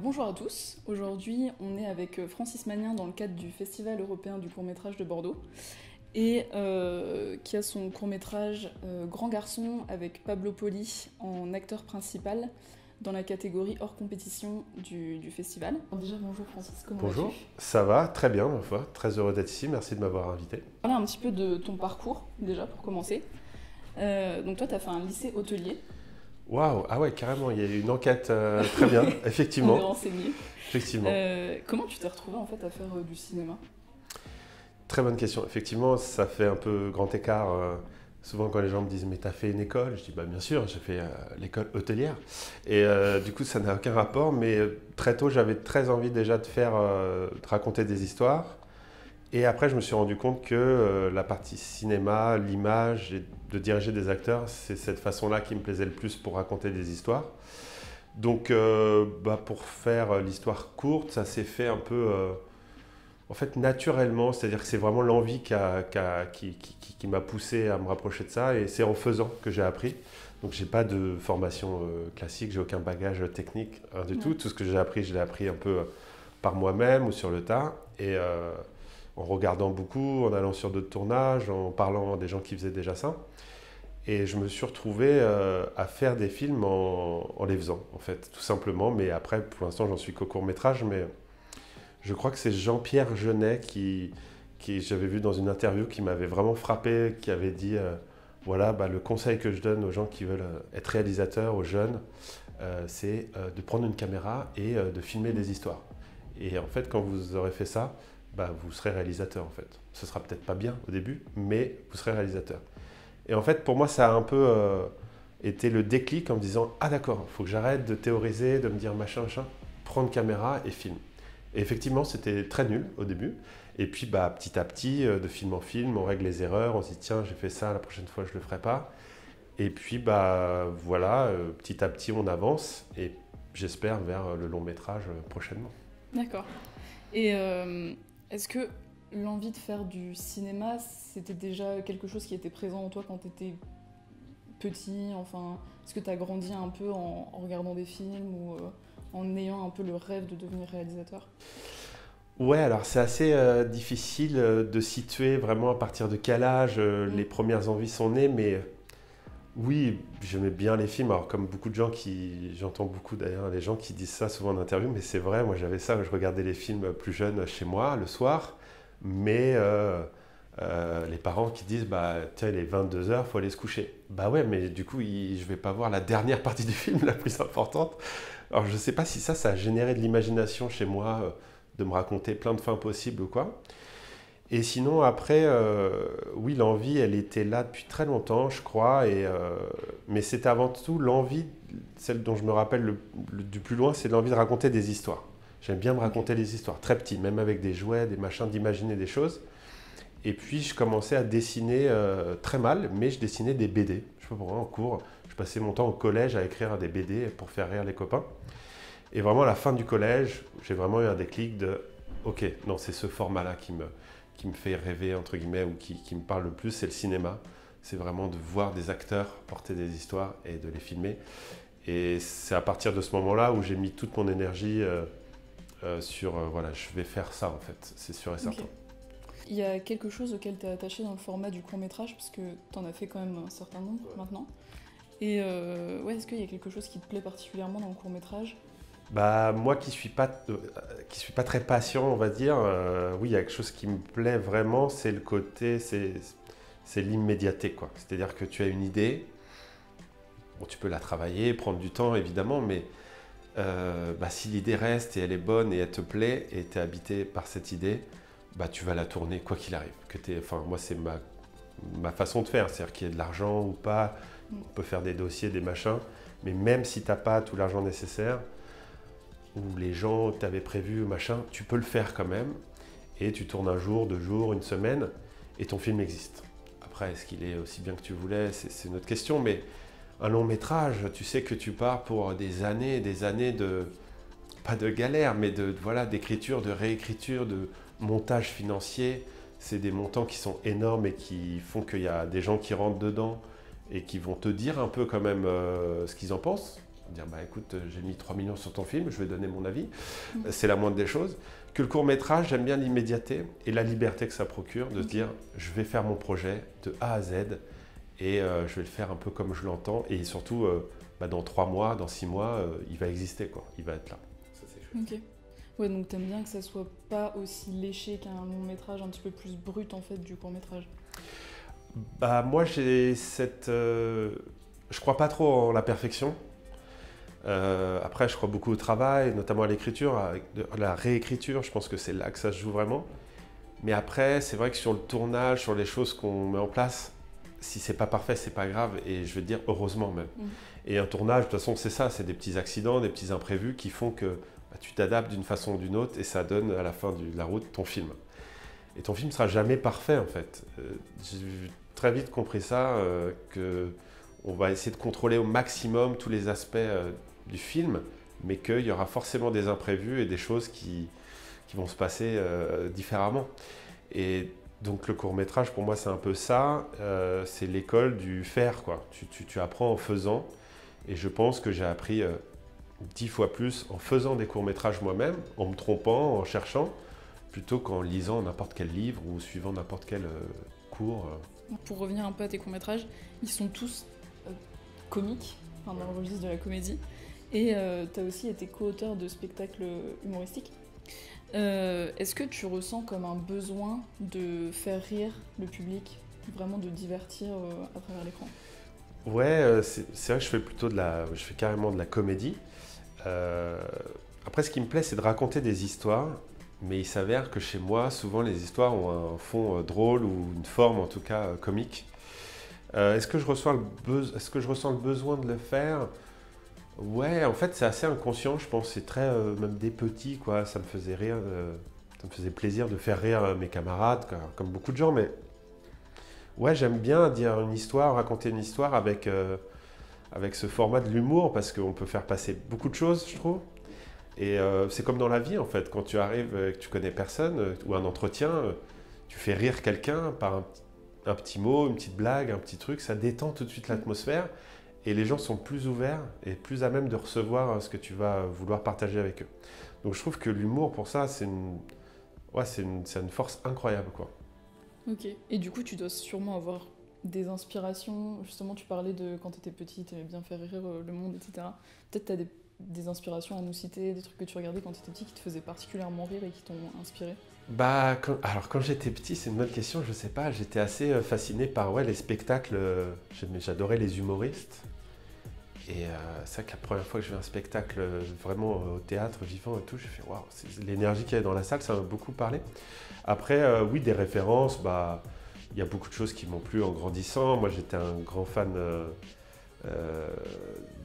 Bonjour à tous, aujourd'hui on est avec Francis Magnin dans le cadre du Festival européen du court-métrage de Bordeaux et qui a son court-métrage Grand Garçon avec Pablo Poli en acteur principal dans la catégorie hors compétition du festival. Alors déjà bonjour Francis, comment vas-tu? Bonjour, ça va, très bien ma foi, très heureux d'être ici, merci de m'avoir invité. Parler un petit peu de ton parcours déjà pour commencer. Donc toi tu as fait un lycée hôtelier. Waouh, ah ouais, carrément, il y a eu une enquête très bien, On est effectivement. renseigné. Effectivement. Comment tu t'es retrouvé en fait à faire du cinéma? Très bonne question. Effectivement, ça fait un peu grand écart. Souvent, quand les gens me disent mais t'as fait une école, je dis bah bien sûr, j'ai fait l'école hôtelière. Et du coup, ça n'a aucun rapport. Mais très tôt, j'avais très envie déjà de raconter des histoires. Et après, je me suis rendu compte que la partie cinéma, l'image et de diriger des acteurs, c'est cette façon-là qui me plaisait le plus pour raconter des histoires. Donc, pour faire l'histoire courte, ça s'est fait un peu, en fait, naturellement. C'est-à-dire que c'est vraiment l'envie qui m'a poussé à me rapprocher de ça. Et c'est en faisant que j'ai appris. Donc, j'ai pas de formation classique, j'ai aucun bagage technique, rien du tout. Tout ce que j'ai appris, je l'ai appris un peu par moi-même ou sur le tas. Et en regardant beaucoup, en allant sur d'autres tournages, en parlant à des gens qui faisaient déjà ça. Et je me suis retrouvé à faire des films en les faisant, en fait, tout simplement. Mais après, pour l'instant, j'en suis qu'au court-métrage. Mais je crois que c'est Jean-Pierre Jeunet qui j'avais vu dans une interview, qui m'avait vraiment frappé, qui avait dit voilà, le conseil que je donne aux gens qui veulent être réalisateurs, aux jeunes, c'est de prendre une caméra et de filmer des histoires. Et en fait, quand vous aurez fait ça, vous serez réalisateur en fait. Ce sera peut-être pas bien au début, mais vous serez réalisateur. Et en fait, pour moi, ça a un peu été le déclic en me disant ah d'accord, il faut que j'arrête de théoriser, de me dire machin, machin, prendre caméra et film. Et effectivement, c'était très nul au début. Et puis petit à petit, de film en film, on règle les erreurs, on se dit tiens, j'ai fait ça, la prochaine fois, je le ferai pas. Et puis voilà, petit à petit, on avance et j'espère vers le long métrage prochainement. D'accord. Et est-ce que l'envie de faire du cinéma, c'était déjà quelque chose qui était présent en toi quand tu étais petit? Enfin, est-ce que tu as grandi un peu en regardant des films ou en ayant un peu le rêve de devenir réalisateur? Ouais, alors c'est assez difficile de situer vraiment à partir de quel âge les premières envies sont nées, mais oui, j'aimais bien les films. Alors comme beaucoup de gens j'entends beaucoup d'ailleurs les gens qui disent ça souvent en interview, mais c'est vrai, moi j'avais ça, je regardais les films plus jeunes chez moi le soir, mais les parents qui disent tiens, il est 22 heures, faut aller se coucher. Bah ouais, mais du coup je vais pas voir la dernière partie du film, la plus importante. Alors je sais pas si ça a généré de l'imagination chez moi, de me raconter plein de fins possibles ou quoi. Et sinon, après, oui, l'envie, elle était là depuis très longtemps, je crois. Mais c'était avant tout l'envie, celle dont je me rappelle du plus loin, c'est l'envie de raconter des histoires. J'aime bien me raconter des histoires, très petit, même avec des jouets, des machins, d'imaginer des choses. Et puis, je commençais à dessiner très mal, mais je dessinais des BD. Je sais pas pourquoi, en cours, je passais mon temps au collège à écrire des BD pour faire rire les copains. Et vraiment, à la fin du collège, j'ai vraiment eu un déclic de « Ok, non, c'est ce format-là qui me fait rêver, entre guillemets, ou qui me parle le plus, c'est le cinéma. C'est vraiment de voir des acteurs porter des histoires et de les filmer. Et c'est à partir de ce moment-là où j'ai mis toute mon énergie sur, voilà, je vais faire ça en fait, c'est sûr et certain. Okay. Il y a quelque chose auquel tu es attaché dans le format du court-métrage, parce que tu en as fait quand même un certain nombre maintenant. Et est-ce qu'il y a quelque chose qui te plaît particulièrement dans le court-métrage? Moi qui suis pas très patient, on va dire, oui, il y a quelque chose qui me plaît vraiment, c'est le côté, c'est l'immédiateté, quoi. C'est-à-dire que tu as une idée, bon, tu peux la travailler, prendre du temps évidemment, mais si l'idée reste et elle est bonne et elle te plaît et tu es habité par cette idée, tu vas la tourner quoi qu'il arrive. Moi, c'est ma façon de faire, c'est-à-dire qu'il y ait de l'argent ou pas, on peut faire des dossiers, des machins, mais même si tu n'as pas tout l'argent nécessaire, ou les gens que tu avais prévus, machin, tu peux le faire quand même. Et tu tournes un jour, 2 jours, une semaine, et ton film existe. Après, est-ce qu'il est aussi bien que tu voulais? C'est une autre question, mais un long métrage, tu sais que tu pars pour des années de, pas de galère, mais d'écriture, de réécriture, de montage financier. C'est des montants qui sont énormes et qui font qu'il y a des gens qui rentrent dedans et qui vont te dire un peu quand même ce qu'ils en pensent. Dire, bah écoute, j'ai mis 3 millions sur ton film, je vais donner mon avis. C'est la moindre des choses. Que le court-métrage, j'aime bien l'immédiateté et la liberté que ça procure de se dire, je vais faire mon projet de A à Z et je vais le faire un peu comme je l'entends. Et surtout, dans 3 mois, dans 6 mois, il va exister, quoi. Il va être là. Ça, c'est chouette. Ok. Ouais, donc t'aimes bien que ça soit pas aussi léché qu'un long métrage, un petit peu plus brut en fait du court métrage. Bah moi j'ai cette... je crois pas trop en la perfection. Après je crois beaucoup au travail, notamment à l'écriture, à la réécriture, je pense que c'est là que ça se joue vraiment. Mais après c'est vrai que sur le tournage, sur les choses qu'on met en place, si c'est pas parfait, c'est pas grave, et je veux dire heureusement même. Et un tournage, de toute façon c'est ça, c'est des petits accidents, des petits imprévus qui font que tu t'adaptes d'une façon ou d'une autre et ça donne à la fin de la route ton film. Et ton film sera jamais parfait en fait. J'ai très vite compris ça, qu'on va essayer de contrôler au maximum tous les aspects du film, mais qu'il y aura forcément des imprévus et des choses qui vont se passer différemment. Et donc le court-métrage pour moi c'est un peu ça, c'est l'école du faire, quoi. Tu apprends en faisant, et je pense que j'ai appris 10 fois plus en faisant des courts-métrages moi-même, en me trompant, en cherchant, plutôt qu'en lisant n'importe quel livre ou suivant n'importe quel cours. Pour revenir un peu à tes courts-métrages, ils sont tous comiques, enfin dans le registre de la comédie, et tu as aussi été co-auteur de spectacles humoristiques. Est-ce que tu ressens comme un besoin de faire rire le public, vraiment de divertir à travers l'écran? Ouais, c'est vrai que je fais plutôt je fais carrément de la comédie. Après, ce qui me plaît, c'est de raconter des histoires, mais il s'avère que chez moi, souvent, les histoires ont un fond drôle ou une forme, en tout cas, comique. Est-ce que je ressens le besoin de le faire? Ouais, en fait, c'est assez inconscient, je pense. C'est très, même des petits, quoi. Ça me faisait rire, ça me faisait plaisir de faire rire mes camarades, comme beaucoup de gens, mais ouais, j'aime bien dire une histoire, raconter une histoire avec ce format de l'humour, parce qu'on peut faire passer beaucoup de choses, je trouve. Et c'est comme dans la vie, en fait. Quand tu arrives et que tu connais personne, ou un entretien, tu fais rire quelqu'un par un petit mot, une petite blague, un petit truc, ça détend tout de suite l'atmosphère. Et les gens sont plus ouverts et plus à même de recevoir ce que tu vas vouloir partager avec eux. Donc je trouve que l'humour, pour ça, c'est une force incroyable, quoi. Ok. Et du coup, tu dois sûrement avoir des inspirations. Justement, tu parlais de quand tu étais petit, tu aimais bien faire rire le monde, etc. Peut-être tu as des inspirations à nous citer, des trucs que tu regardais quand tu étais petit qui te faisaient particulièrement rire et qui t'ont inspiré? Bah, quand j'étais petit, c'est une bonne question, je sais pas. J'étais assez fasciné par les spectacles. J'adorais les humoristes. Et c'est vrai que la première fois que j'ai vu un spectacle vraiment au théâtre, vivant et tout, j'ai fait waouh, l'énergie qu'il y avait dans la salle, ça m'a beaucoup parlé. Après, oui, des références, bah, il y a beaucoup de choses qui m'ont plu en grandissant. Moi, j'étais un grand fan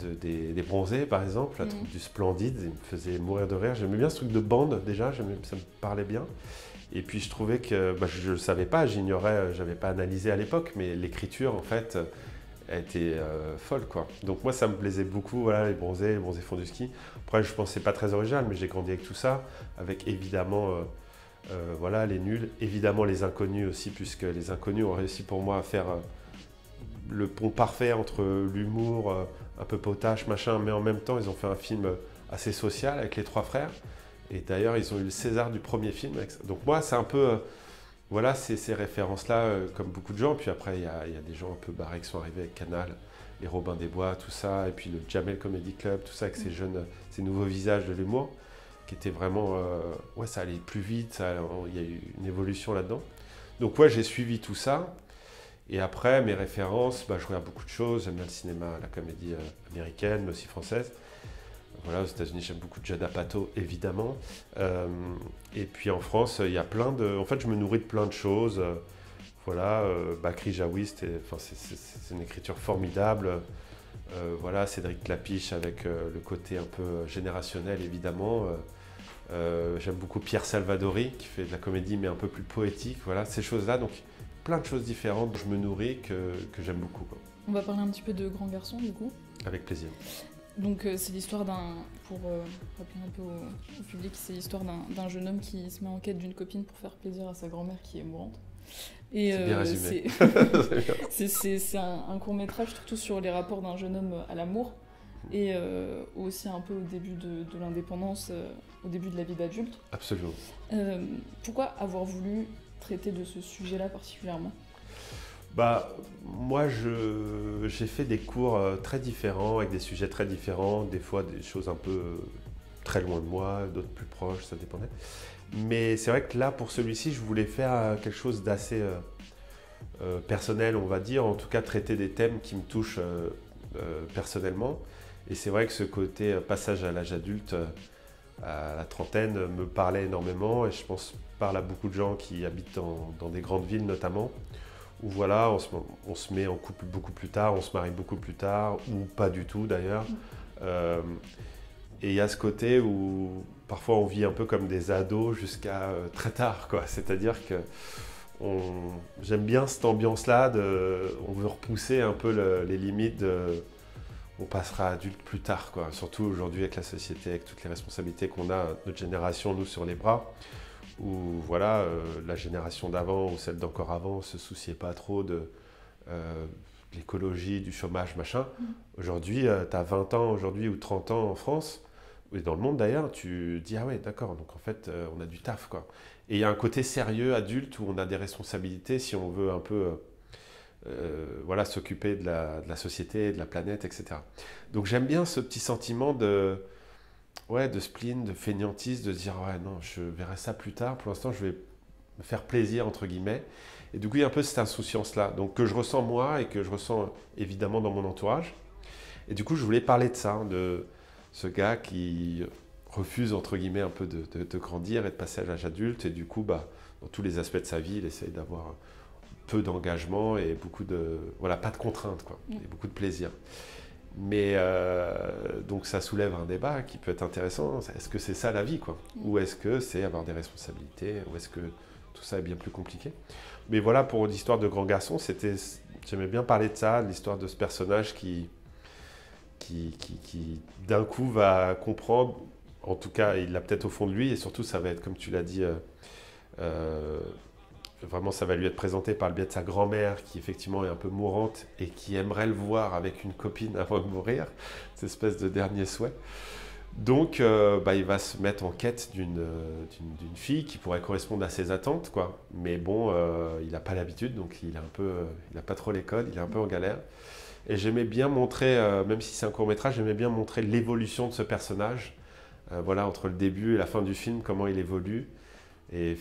des Bronzés, par exemple, la troupe du Splendide, il me faisait mourir de rire. J'aimais bien ce truc de bande, déjà, ça me parlait bien. Et puis, je trouvais que, je ne le savais pas, j'ignorais, j'avais pas analysé à l'époque, mais l'écriture, en fait, a été folle, quoi. Donc moi, ça me plaisait beaucoup, voilà, les Bronzés font du ski. Après, je pensais pas très original, mais j'ai grandi avec tout ça, avec évidemment, voilà, les nuls, évidemment les inconnus aussi, puisque les inconnus ont réussi pour moi à faire le pont parfait entre l'humour, un peu potache, machin, mais en même temps, ils ont fait un film assez social avec les trois frères. Et d'ailleurs, ils ont eu le César du premier film. Donc moi, c'est un peu... voilà, ces références-là, comme beaucoup de gens. Puis après, il y a des gens un peu barrés qui sont arrivés avec Canal, les Robin des Bois, tout ça. Et puis le Jamel Comedy Club, tout ça, avec ces nouveaux visages de l'humour, qui étaient vraiment... ouais, ça allait plus vite, il y a eu une évolution là-dedans. Donc ouais, j'ai suivi tout ça. Et après, mes références, je regarde beaucoup de choses. J'aime bien le cinéma, la comédie américaine, mais aussi française. Voilà, aux États-Unis, j'aime beaucoup Judd Apatow, évidemment. Et puis en France, il y a plein de... En fait, je me nourris de plein de choses. Voilà, Bakri Jaoui, c'est une écriture formidable. Voilà, Cédric Clapiche avec le côté un peu générationnel, évidemment. J'aime beaucoup Pierre Salvadori, qui fait de la comédie, mais un peu plus poétique. Voilà, ces choses-là. Donc, plein de choses différentes dont je me nourris que j'aime beaucoup, quoi. On va parler un petit peu de Grand Garçon, du coup. Avec plaisir. Donc c'est l'histoire pour rappeler un peu au public, c'est l'histoire d'un jeune homme qui se met en quête d'une copine pour faire plaisir à sa grand-mère qui est mourante. Et c'est bien résumé. c'est un court-métrage surtout sur les rapports d'un jeune homme à l'amour. et aussi un peu au début de l'indépendance, au début de la vie d'adulte. Absolument. Pourquoi avoir voulu traiter de ce sujet-là particulièrement ? Bah, moi, j'ai fait des cours très différents, avec des sujets très différents, des fois des choses un peu très loin de moi, d'autres plus proches, ça dépendait. Mais c'est vrai que là, pour celui-ci, je voulais faire quelque chose d'assez personnel, on va dire, en tout cas traiter des thèmes qui me touchent personnellement. Et c'est vrai que ce côté passage à l'âge adulte, à la trentaine, me parlait énormément, et je pense parle à beaucoup de gens qui habitent dans des grandes villes notamment, où voilà, on se met en couple beaucoup plus tard, on se marie beaucoup plus tard, ou pas du tout d'ailleurs. Et il y a ce côté où parfois on vit un peu comme des ados jusqu'à très tard, quoi. C'est-à-dire que j'aime bien cette ambiance-là, on veut repousser un peu les limites on passera adulte plus tard, quoi. Surtout aujourd'hui avec la société, avec toutes les responsabilités qu'on a, notre génération, nous, sur les bras, où voilà, la génération d'avant ou celle d'encore avant ne se souciait pas trop de l'écologie, du chômage, machin. Aujourd'hui, tu as 20 ans aujourd'hui ou 30 ans en France, et dans le monde d'ailleurs, tu dis ah ouais, d'accord, donc en fait, on a du taf, quoi. Et il y a un côté sérieux, adulte, où on a des responsabilités si on veut un peu voilà, s'occuper de la société, de la planète, etc. Donc j'aime bien ce petit sentiment de spleen, de fainéantise, de se dire ouais non, je verrai ça plus tard, pour l'instant je vais me faire plaisir entre guillemets. Et du coup il y a un peu cette insouciance-là, donc que je ressens moi et que je ressens évidemment dans mon entourage. Et du coup je voulais parler de ça, de ce gars qui refuse entre guillemets un peu de grandir et de passer à l'âge adulte, et du coup bah, dans tous les aspects de sa vie il essaye d'avoir peu d'engagement et beaucoup de voilà, pas de contraintes, quoi, et beaucoup de plaisir. Mais donc ça soulève un débat qui peut être intéressant. Est-ce que c'est ça la vie, quoi, ou est-ce que c'est avoir des responsabilités, ou est-ce que tout ça est bien plus compliqué? Mais voilà, pour l'histoire de Grand Garçon, j'aimais bien parler de ça, de l'histoire de ce personnage qui d'un coup va comprendre, en tout cas il l'a peut-être au fond de lui, et surtout ça va être, comme tu l'as dit, vraiment, ça va lui être présenté par le biais de sa grand-mère, qui effectivement est un peu mourante et qui aimerait le voir avec une copine avant de mourir, cette espèce de dernier souhait. Donc, bah, il va se mettre en quête d'une fille qui pourrait correspondre à ses attentes, quoi. Mais bon, il n'a pas l'habitude, donc il n'a pas trop les codes, il est un peu en galère. Et j'aimais bien montrer, même si c'est un court-métrage, j'aimais bien montrer l'évolution de ce personnage, voilà, entre le début et la fin du film, comment il évolue. Et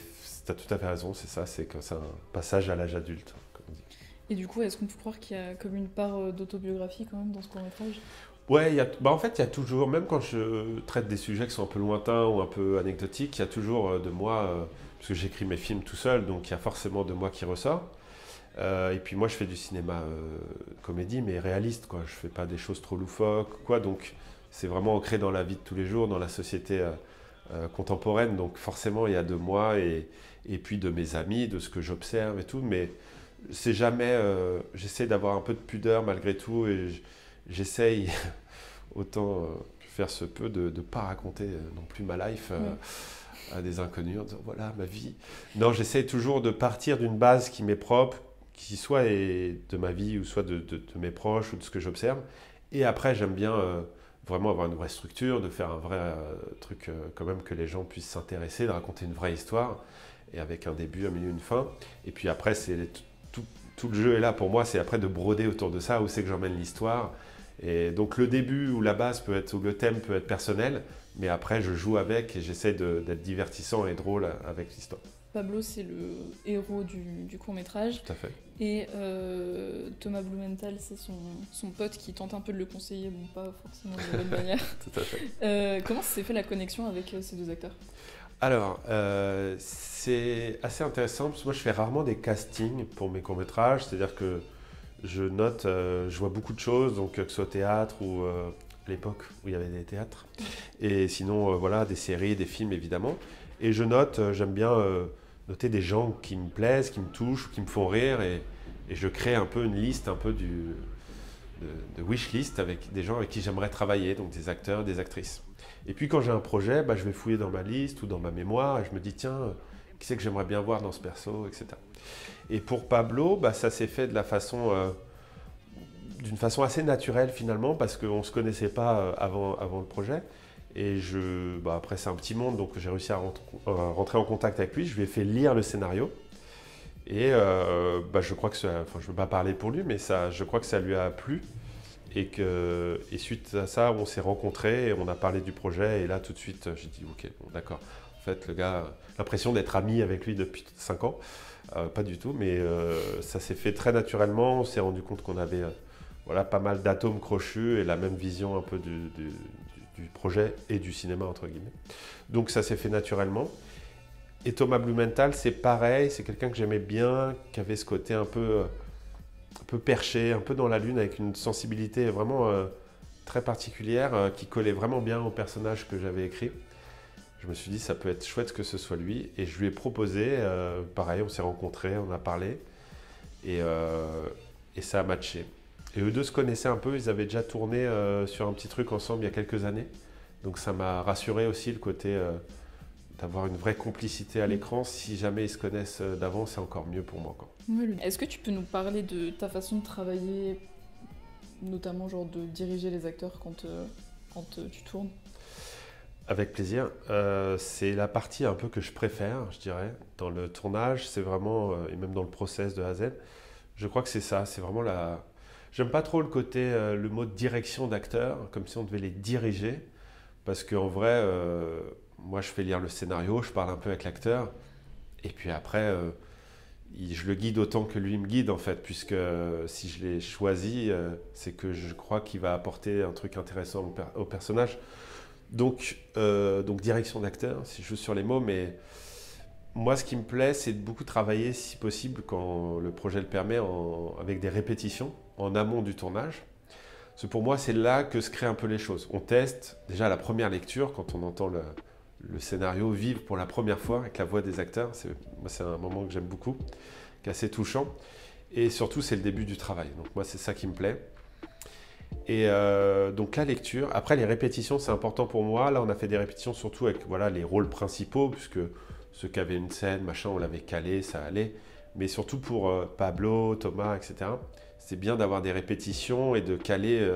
tu as tout à fait raison, c'est ça, c'est que c'est un passage à l'âge adulte, comme on dit. Et du coup, est-ce qu'on peut croire qu'il y a comme une part d'autobiographie quand même dans ce court-métrage ? Ouais, en fait, il y a toujours, même quand je traite des sujets qui sont un peu lointains ou un peu anecdotiques, il y a toujours de moi, parce que j'écris mes films tout seul, donc il y a forcément de moi qui ressort. Et puis moi, je fais du cinéma comédie, mais réaliste, quoi. Je fais pas des choses trop loufoques, quoi. Donc c'est vraiment ancré dans la vie de tous les jours, dans la société contemporaine. Donc forcément, il y a de moi et puis de mes amis, de ce que j'observe et tout. Mais c'est jamais. J'essaie d'avoir un peu de pudeur malgré tout, et j'essaye autant faire ce peu de ne pas raconter non plus ma life à des inconnus en disant voilà ma vie. Non, j'essaie toujours de partir d'une base qui m'est propre, qui soit est de ma vie ou soit de mes proches ou de ce que j'observe. Et après, j'aime bien vraiment avoir une vraie structure, de faire un vrai truc quand même que les gens puissent s'intéresser, de raconter une vraie histoire, et avec un début, un milieu, une fin. Et puis après, tout le jeu est là pour moi, c'est après de broder autour de ça, où c'est que j'emmène l'histoire. Et donc le début ou la base peut être, ou le thème peut être personnel, mais après je joue avec et j'essaie d'être divertissant et drôle avec l'histoire. Pablo, c'est le héros du court-métrage. Tout à fait. Et Thomas Blumenthal, c'est son pote qui tente un peu de le conseiller, bon, pas forcément de la bonne manière. Tout à fait. Comment s'est fait la connexion avec ces deux acteurs ? Alors, c'est assez intéressant, parce que moi je fais rarement des castings pour mes courts-métrages, c'est-à-dire que je note, je vois beaucoup de choses, donc que ce soit au théâtre ou à l'époque où il y avait des théâtres, et sinon voilà, des séries, des films évidemment. Et je note, j'aime bien noter des gens qui me plaisent, qui me touchent, qui me font rire, et je crée un peu une liste, un peu de wish list avec des gens avec qui j'aimerais travailler, donc des acteurs, des actrices. Et puis quand j'ai un projet, bah, je vais fouiller dans ma liste ou dans ma mémoire, et je me dis tiens, qui c'est que j'aimerais bien voir dans ce perso, etc. Et pour Pablo, bah, ça s'est fait de la façon d'une façon assez naturelle finalement, parce qu'on ne se connaissait pas avant le projet. Et après c'est un petit monde, donc j'ai réussi à rentrer en contact avec lui. Je lui ai fait lire le scénario. Et je crois que je ne veux pas parler pour lui, mais je crois que ça lui a plu. Et suite à ça, on s'est rencontrés et on a parlé du projet. Et là, tout de suite, j'ai dit ok, bon, d'accord. En fait, le gars, l'impression d'être ami avec lui depuis 5 ans. Pas du tout, mais ça s'est fait très naturellement. On s'est rendu compte qu'on avait pas mal d'atomes crochus et la même vision un peu du projet et du cinéma, entre guillemets. Donc ça s'est fait naturellement. Et Thomas Blumenthal, c'est pareil, c'est quelqu'un que j'aimais bien, qui avait ce côté un peu perché, un peu dans la lune, avec une sensibilité vraiment très particulière, qui collait vraiment bien au personnage que j'avais écrit. Je me suis dit, ça peut être chouette que ce soit lui. Et je lui ai proposé, pareil, on s'est rencontrés, on a parlé, et ça a matché. Et eux deux se connaissaient un peu, ils avaient déjà tourné sur un petit truc ensemble il y a quelques années. Donc ça m'a rassuré aussi, le côté d'avoir une vraie complicité à l'écran. Si jamais ils se connaissent d'avant, c'est encore mieux pour moi, quoi. Oui. Est-ce que tu peux nous parler de ta façon de travailler, notamment genre de diriger les acteurs quand tu tournes? Avec plaisir. C'est la partie un peu que je préfère, je dirais, dans le tournage. C'est vraiment, et même dans le process de A à Z, je crois que c'est ça. C'est vraiment la... J'aime pas trop le côté, le mot direction d'acteur, comme si on devait les diriger. Parce qu'en vrai, moi je fais lire le scénario, je parle un peu avec l'acteur. Et puis après, je le guide autant que lui me guide, en fait. Puisque si je l'ai choisi, c'est que je crois qu'il va apporter un truc intéressant au personnage. Donc direction d'acteur, si je joue sur les mots, mais moi ce qui me plaît, c'est de beaucoup travailler, si possible, quand le projet le permet, avec des répétitions en amont du tournage. Parce que pour moi, c'est là que se créent un peu les choses. On teste déjà à la première lecture, quand on entend le scénario vivre pour la première fois avec la voix des acteurs. Moi, c'est un moment que j'aime beaucoup, qui est assez touchant. Et surtout, c'est le début du travail. Donc moi, c'est ça qui me plaît. Et donc la lecture, après les répétitions, c'est important pour moi. Là, on a fait des répétitions surtout avec les rôles principaux, puisque ceux qui avaient une scène, machin, on l'avait calé, ça allait. Mais surtout pour Pablo, Thomas, etc. C'est bien d'avoir des répétitions et de caler.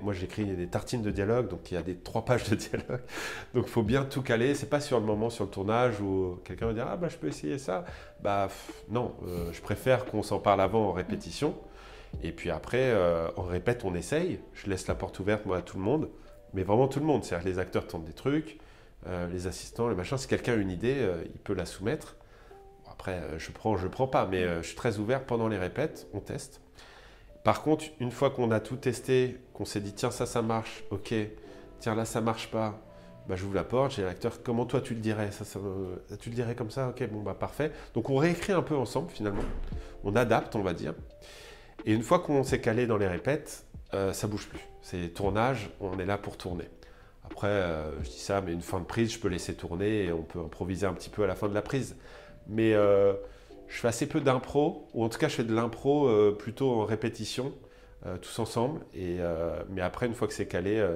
Moi, j'écris des tartines de dialogue, donc il y a 3 pages de dialogue. Donc il faut bien tout caler. C'est pas sur le moment, sur le tournage, où quelqu'un va dire « Ah, je peux essayer ça ». Non, je préfère qu'on s'en parle avant en répétition. Et puis après, on répète, on essaye. Je laisse la porte ouverte, moi, à tout le monde. Mais vraiment tout le monde. C'est-à-dire que les acteurs tentent des trucs, les assistants, les machins. Si quelqu'un a une idée, il peut la soumettre. Bon, après, je prends pas. Mais je suis très ouvert pendant les répètes. On teste. Par contre, une fois qu'on a tout testé, qu'on s'est dit, tiens, ça marche, ok. Tiens, là, ça marche pas. J'ouvre la porte, j'ai l'acteur, comment toi tu le dirais tu le dirais comme ça, ok, bon, parfait. Donc on réécrit un peu ensemble, finalement. On adapte, on va dire. Et une fois qu'on s'est calé dans les répètes, ça bouge plus. C'est tournage, on est là pour tourner. Après, je dis ça, mais une fin de prise, je peux laisser tourner et on peut improviser un petit peu à la fin de la prise. Mais je fais assez peu d'impro, ou en tout cas je fais de l'impro plutôt en répétition, tous ensemble. Mais après, une fois que c'est calé,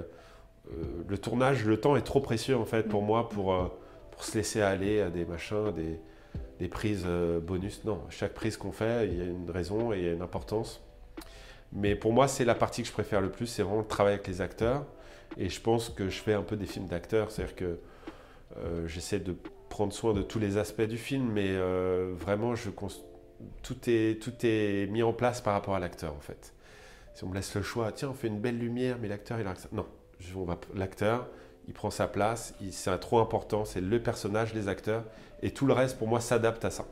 le tournage, le temps est trop précieux en fait pour moi pour se laisser aller à des machins, des prises bonus. Non, chaque prise qu'on fait, il y a une raison et il y a une importance. Mais pour moi, c'est la partie que je préfère le plus, c'est vraiment le travail avec les acteurs. Et je pense que je fais un peu des films d'acteurs, c'est-à-dire que j'essaie de prendre soin de tous les aspects du film, mais vraiment, tout est mis en place par rapport à l'acteur, en fait. Si on me laisse le choix, tiens, on fait une belle lumière, mais l'acteur, il a... Non, l'acteur, il prend sa place, c'est trop important, c'est le personnage, les acteurs, et tout le reste, pour moi, s'adapte à ça.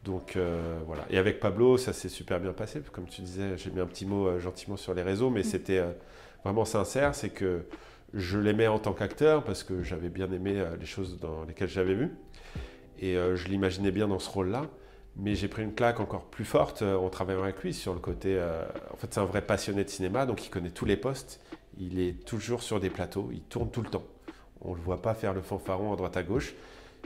Donc voilà. Et avec Pablo, ça s'est super bien passé. Comme tu disais, j'ai mis un petit mot gentiment sur les réseaux, mais c'était vraiment sincère. C'est que je l'aimais en tant qu'acteur parce que j'avais bien aimé les choses dans lesquelles j'avais vu. Et je l'imaginais bien dans ce rôle-là. Mais j'ai pris une claque encore plus forte en travaillant avec lui sur le côté... en fait, c'est un vrai passionné de cinéma, donc il connaît tous les postes. Il est toujours sur des plateaux, il tourne tout le temps. On ne le voit pas faire le fanfaron à droite à gauche.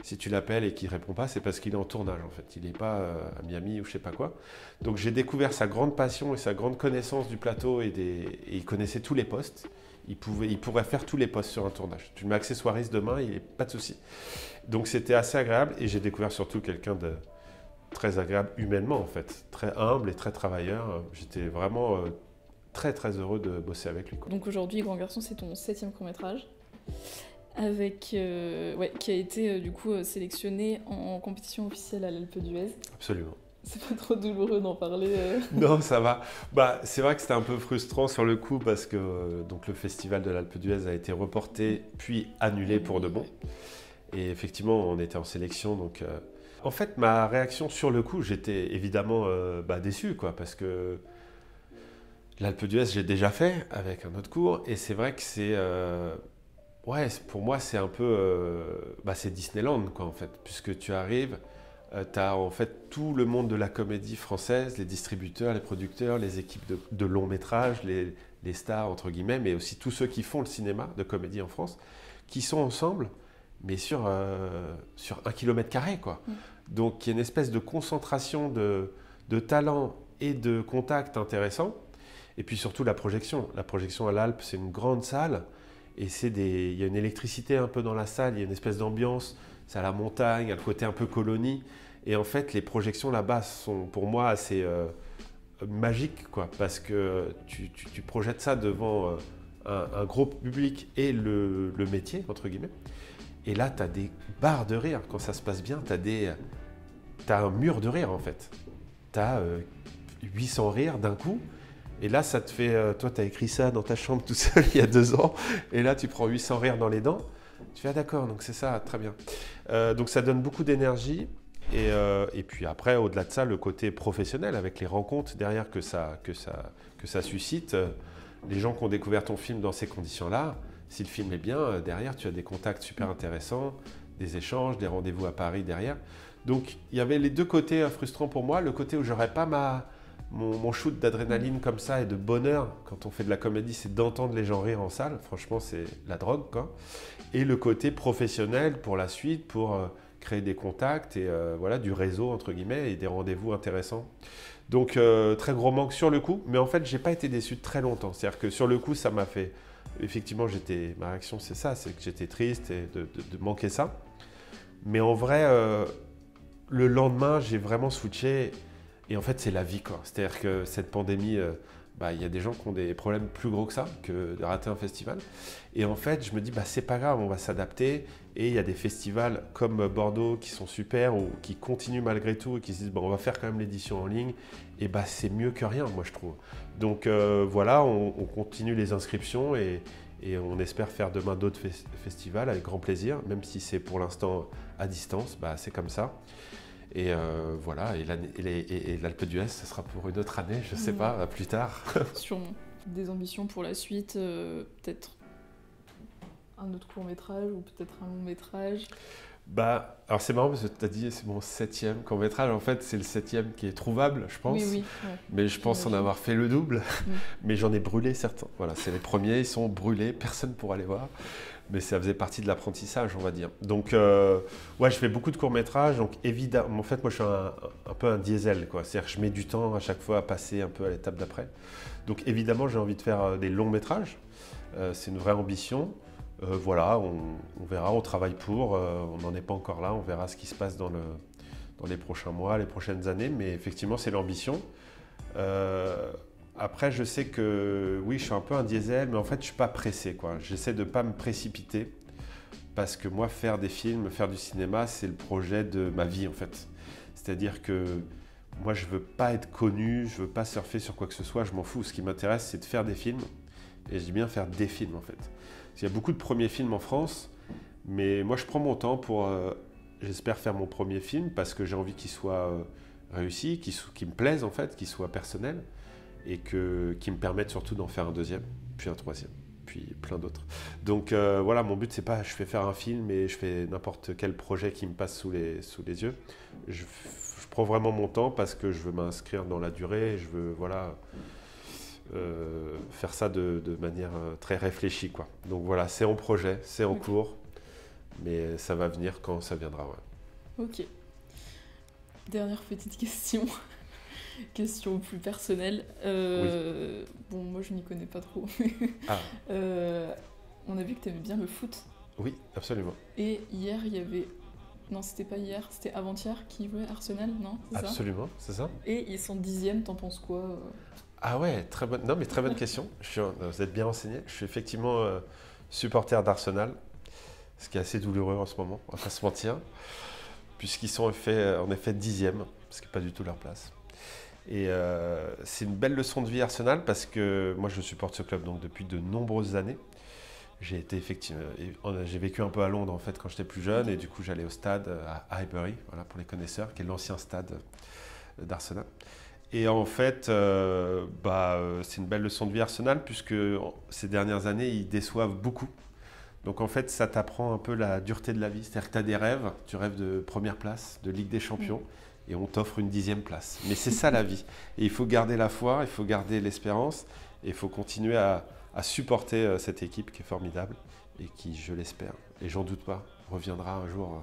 Si tu l'appelles et qu'il ne répond pas, c'est parce qu'il est en tournage en fait. Il n'est pas à Miami ou je ne sais pas quoi. Donc j'ai découvert sa grande passion et sa grande connaissance du plateau et il connaissait tous les postes. Il pourrait faire tous les postes sur un tournage. Tu le mets accessoiriste demain, il n'y a pas de souci. Donc c'était assez agréable et j'ai découvert surtout quelqu'un de très agréable humainement en fait. Très humble et très travailleur. J'étais vraiment très très heureux de bosser avec lui, quoi. Donc aujourd'hui, Grand Garçon, c'est ton 7e court-métrage, qui a été du coup sélectionné en compétition officielle à l'Alpe d'Huez. Absolument. C'est pas trop douloureux d'en parler Non, ça va. C'est vrai que c'était un peu frustrant sur le coup parce que donc, le festival de l'Alpe d'Huez a été reporté puis annulé pour de bon. Et effectivement, on était en sélection. Donc, en fait, ma réaction sur le coup, j'étais évidemment déçu, quoi, parce que l'Alpe d'Huez, j'ai déjà fait avec un autre cours. Et c'est vrai que c'est... pour moi, c'est un peu... c'est Disneyland, quoi, en fait. Puisque tu arrives... tu as en fait tout le monde de la comédie française, les distributeurs, les producteurs, les équipes de long métrage, les stars entre guillemets, mais aussi tous ceux qui font le cinéma de comédie en France, qui sont ensemble, mais sur 1 km², quoi. Donc il y a une espèce de concentration de talent et de contacts intéressants, et puis surtout la projection. La projection à l'Alpe, c'est une grande salle, et il y a une électricité un peu dans la salle, il y a une espèce d'ambiance. C'est à la montagne, à le côté un peu colonie. Et en fait, les projections là-bas sont pour moi assez magiques, quoi, parce que tu projettes ça devant un gros public et le métier, entre guillemets. Et là, tu as des barres de rire. Quand ça se passe bien, tu as un mur de rire, en fait. Tu as 800 rires d'un coup. Et là, ça te fait... toi, tu as écrit ça dans ta chambre tout seul il y a 2 ans. Et là, tu prends 800 rires dans les dents. Tu fais, ah d'accord, donc c'est ça, très bien. Donc ça donne beaucoup d'énergie. Et puis après, au-delà de ça, le côté professionnel, avec les rencontres derrière que ça suscite. Les gens qui ont découvert ton film dans ces conditions-là, si le film est bien, derrière, tu as des contacts super intéressants, des échanges, des rendez-vous à Paris derrière. Donc il y avait les 2 côtés frustrants pour moi. Le côté où j'aurais pas mon shoot d'adrénaline comme ça et de bonheur quand on fait de la comédie, c'est d'entendre les gens rire en salle. Franchement, c'est la drogue, quoi. Et le côté professionnel pour la suite, pour créer des contacts et du réseau, entre guillemets, et des rendez-vous intéressants. Donc, très gros manque sur le coup. Mais en fait, je n'ai pas été déçu de très longtemps. C'est-à-dire que sur le coup, ça m'a fait... Effectivement, ma réaction, c'est ça, c'est que j'étais triste et de manquer ça. Mais en vrai, le lendemain, j'ai vraiment switché. Et en fait, c'est la vie, quoi. C'est-à-dire que cette pandémie, y a des gens qui ont des problèmes plus gros que ça, que de rater un festival. Et en fait, je me dis, c'est pas grave, on va s'adapter. Et il y a des festivals comme Bordeaux qui sont super ou qui continuent malgré tout et qui se disent, on va faire quand même l'édition en ligne. Et c'est mieux que rien, moi, je trouve. Donc on continue les inscriptions et on espère faire demain d'autres festivals avec grand plaisir, même si c'est pour l'instant à distance, c'est comme ça. Et et l'Alpe d'Huez, ça sera pour une autre année, je ne sais pas, plus tard. Sûrement. Des ambitions pour la suite, peut-être un autre court-métrage ou peut-être un long-métrage. Alors c'est marrant parce que tu as dit c'est mon 7e court-métrage. En fait, c'est le 7e qui est trouvable, je pense. Oui. Ouais. Mais je pense en avoir fait le double. Mais j'en ai brûlé certains. Voilà, c'est les premiers, ils sont brûlés, personne ne pourra les voir. Mais ça faisait partie de l'apprentissage, on va dire. Donc, je fais beaucoup de courts-métrages. Donc, évidemment, en fait, moi, je suis un peu un diesel, quoi. C'est-à-dire que je mets du temps à chaque fois à passer un peu à l'étape d'après. Donc, évidemment, j'ai envie de faire des longs-métrages. C'est une vraie ambition. On verra, on travaille pour. On n'en est pas encore là. On verra ce qui se passe dans les prochains mois, les prochaines années. Mais effectivement, c'est l'ambition. Après, je sais que oui, je suis un peu un diesel, mais en fait, je ne suis pas pressé, quoi. J'essaie de ne pas me précipiter parce que moi, faire des films, faire du cinéma, c'est le projet de ma vie, en fait. C'est-à-dire que moi, je ne veux pas être connu, je ne veux pas surfer sur quoi que ce soit, je m'en fous. Ce qui m'intéresse, c'est de faire des films. Et je dis bien faire des films, en fait. Parce qu'il y a beaucoup de premiers films en France, mais moi, je prends mon temps pour, j'espère, faire mon premier film parce que j'ai envie qu'il soit réussi, qu'il me plaise, en fait, qu'il soit personnel. Et qui me permettent surtout d'en faire un deuxième, puis un troisième, puis plein d'autres. Donc mon but, c'est pas je fais faire un film et je fais n'importe quel projet qui me passe sous les yeux. Je prends vraiment mon temps parce que je veux m'inscrire dans la durée, je veux faire ça de manière très réfléchie, quoi. Donc voilà, c'est en projet, c'est en cours, mais ça va venir quand ça viendra. Ouais. Ok. Dernière petite question. Question plus personnelle. Oui. Bon, moi je m'y connais pas trop. On a vu que tu aimais bien le foot. Oui, absolument. Et hier, il y avait... Non, c'était pas hier, c'était avant-hier qui jouait Arsenal, non? Absolument, c'est ça. Et ils sont 10e, t'en penses quoi? Ah ouais, très bonne, non mais très bonne question. Vous êtes bien renseigné. Je suis effectivement supporter d'Arsenal, ce qui est assez douloureux en ce moment, on va pas se mentir, puisqu'ils sont en effet 10e, ce qui n'est pas du tout leur place. Et c'est une belle leçon de vie Arsenal parce que moi je supporte ce club donc depuis de nombreuses années. J'ai été effectivement, j'ai vécu un peu à Londres en fait quand j'étais plus jeune et du coup j'allais au stade à Highbury, voilà pour les connaisseurs, qui est l'ancien stade d'Arsenal. Et en fait, c'est une belle leçon de vie Arsenal puisque ces dernières années ils déçoivent beaucoup. Donc en fait ça t'apprend un peu la dureté de la vie, c'est-à-dire que tu as des rêves, tu rêves de première place, de Ligue des Champions. Et on t'offre une 10e place. Mais c'est ça la vie. Et il faut garder la foi, il faut garder l'espérance, et il faut continuer à supporter cette équipe qui est formidable et qui, je l'espère, et j'en doute pas, reviendra un jour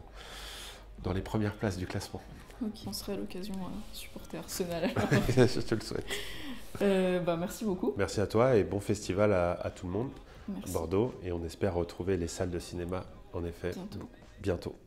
dans les premières places du classement. Ok, on serait à l'occasion supporter Arsenal. Je te le souhaite. Merci beaucoup. Merci à toi et bon festival à tout le monde Merci. à Bordeaux. Et on espère retrouver les salles de cinéma, en effet, bientôt.